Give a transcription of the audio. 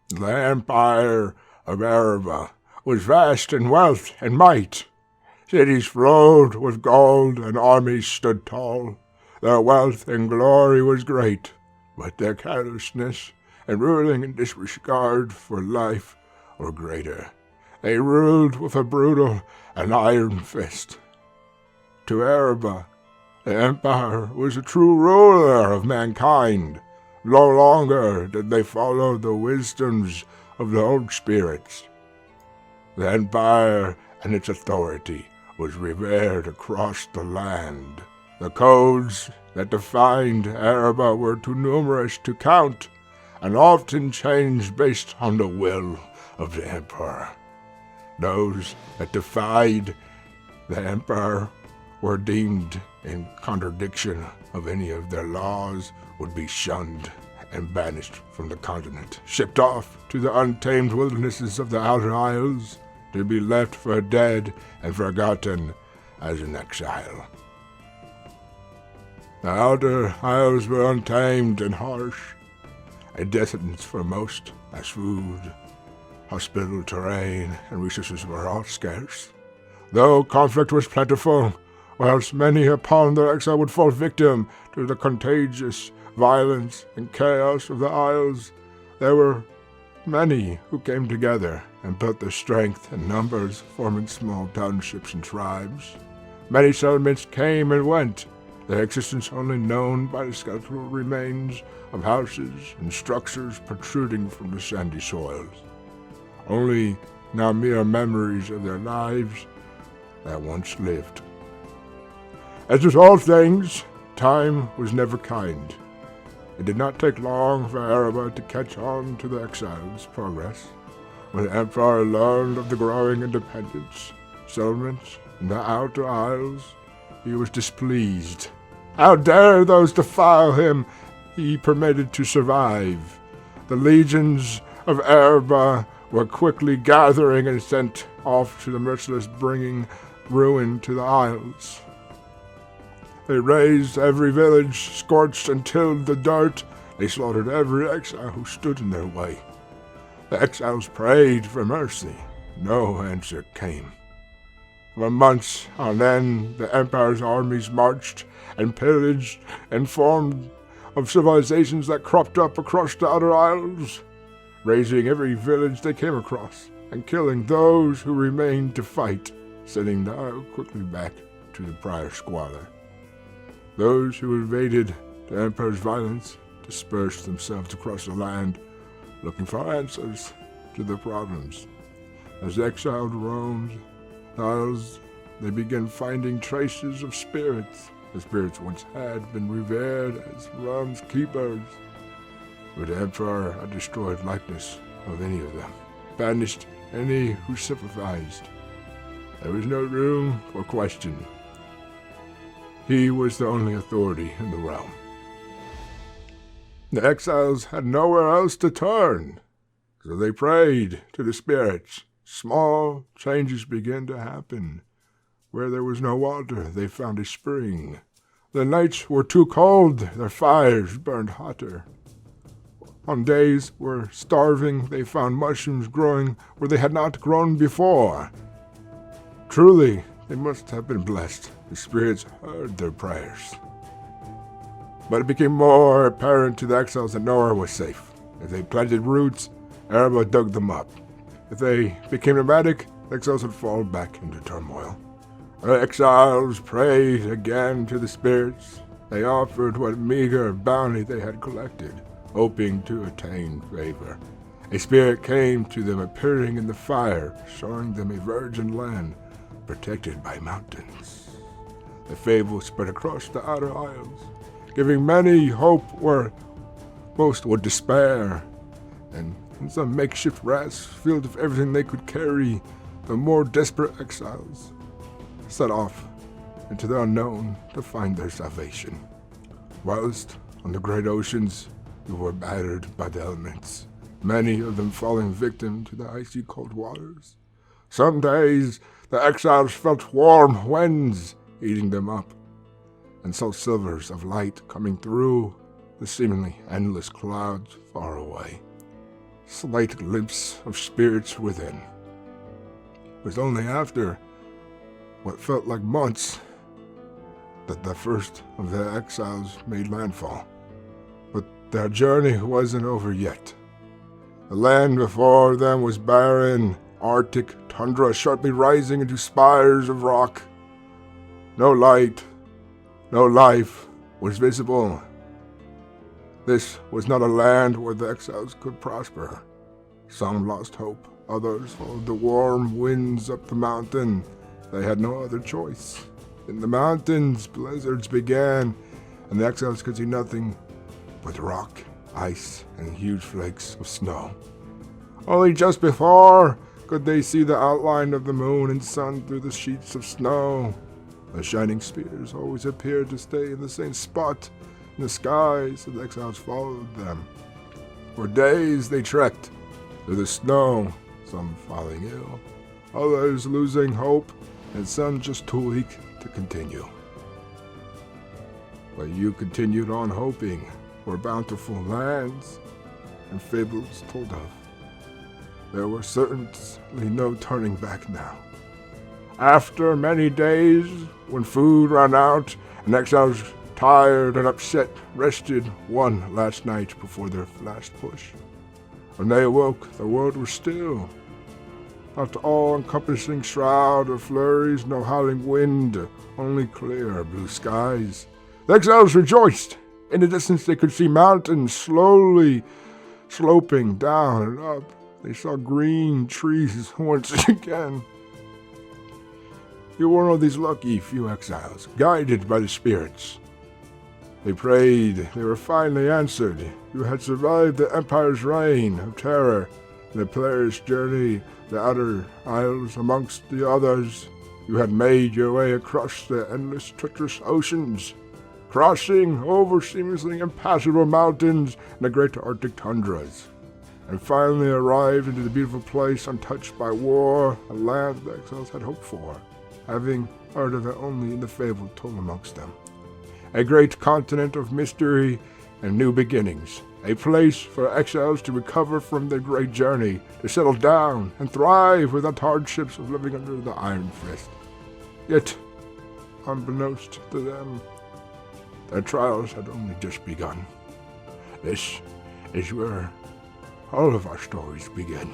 The empire of Erebor was vast in wealth and might. Cities flowed with gold and armies stood tall. Their wealth and glory was great, but their carelessness and ruling and disregard for life were greater. They ruled with a brutal and iron fist. To Erebor, the empire was a true ruler of mankind. No longer did they follow the wisdoms of the old spirits. The empire and its authority was revered across the land. The codes that defined Erebor were too numerous to count, and often changed based on the will of the emperor. Those that defied the emperor were deemed in contradiction of any of their laws would be shunned and banished from the continent, shipped off to the untamed wildernesses of the Outer Isles, to be left for dead and forgotten as an exile. The Outer Isles were untamed and harsh, a desolate for most, as food, hospitable terrain, and resources were all scarce. Though conflict was plentiful, whilst many upon their exile would fall victim to the contagious violence and chaos of the Isles, there were many who came together and built their strength in numbers, forming small townships and tribes. Many settlements came and went, their existence only known by the skeletal remains of houses and structures protruding from the sandy soils. Only now mere memories of their lives that once lived. As with all things, time was never kind. It did not take long for Erebor to catch on to the exiles' progress. When the Emperor learned of the growing independence, settlements in the Outer Isles, he was displeased. How dare those defile him he permitted to survive? The legions of Erebor were quickly gathering and sent off to the merciless, bringing ruin to the Isles. They razed every village, scorched and tilled the dirt. They slaughtered every exile who stood in their way. The exiles prayed for mercy. No answer came. For months on end, the Empire's armies marched and pillaged and formed of civilizations that cropped up across the Outer Isles, razing every village they came across and killing those who remained to fight, sending the Isle quickly back to the prior squalor. Those who evaded the Emperor's violence dispersed themselves across the land, looking for answers to their problems. As the exiled roamed the Isles, they began finding traces of spirits. The spirits once had been revered as realm's keepers, but the Emperor had destroyed likeness of any of them, banished any who sympathized. There was no room for question. He was the only authority in the realm. The exiles had nowhere else to turn, so they prayed to the spirits. Small changes began to happen. Where there was no water, they found a spring. The nights were too cold, their fires burned hotter. On days where starving, they found mushrooms growing where they had not grown before. Truly, they must have been blessed. The spirits heard their prayers. But it became more apparent to the exiles that nowhere was safe. If they planted roots, Erebor dug them up. If they became nomadic, the exiles would fall back into turmoil. The exiles prayed again to the spirits. They offered what meager bounty they had collected, hoping to attain favor. A spirit came to them appearing in the fire, showing them a virgin land protected by mountains. The fable spread across the Outer Isles, giving many hope where most would despair. And in some makeshift rest, filled with everything they could carry, the more desperate exiles set off into the unknown to find their salvation. Whilst on the great oceans, we were battered by the elements, many of them falling victim to the icy cold waters. Some days, the exiles felt warm winds eating them up, and saw silvers of light coming through the seemingly endless clouds far away. slight glimpse of spirits within. It was only after what felt like months that the first of the exiles made landfall. But their journey wasn't over yet. The land before them was barren, Arctic tundra sharply rising into spires of rock. No light, no life was visible. This was not a land where the exiles could prosper. Some lost hope, others followed the warm winds up the mountain. They had no other choice. In the mountains, blizzards began, and the exiles could see nothing but rock, ice, and huge flakes of snow. Only just before could they see the outline of the moon and sun through the sheets of snow. The shining spears always appeared to stay in the same spot in the sky, so the exiles followed them. For days they trekked through the snow, some falling ill, others losing hope, and some just too weak to continue. But you continued on hoping for bountiful lands and fables told of. There was certainly no turning back now. After many days, when food ran out and exiles, tired and upset, rested one last night before their last push. When they awoke, the world was still. Not the all-encompassing shroud of flurries, no howling wind, only clear blue skies. The exiles rejoiced. In the distance they could see mountains slowly sloping down and up. They saw green trees once again. You were one of these lucky few exiles, guided by the spirits. They prayed, they were finally answered. You had survived the Empire's reign of terror, and the perilous journey, the outer isles amongst the others. You had made your way across the endless treacherous oceans, crossing over seemingly impassable mountains and the great Arctic tundras, and finally arrived into the beautiful place untouched by war, a land the exiles had hoped for, having heard of it only in the fable told amongst them. A great continent of mystery and new beginnings, a place for exiles to recover from their great journey, to settle down and thrive without the hardships of living under the Iron Fist. Yet, unbeknownst to them, their trials had only just begun. This is where all of our stories begin.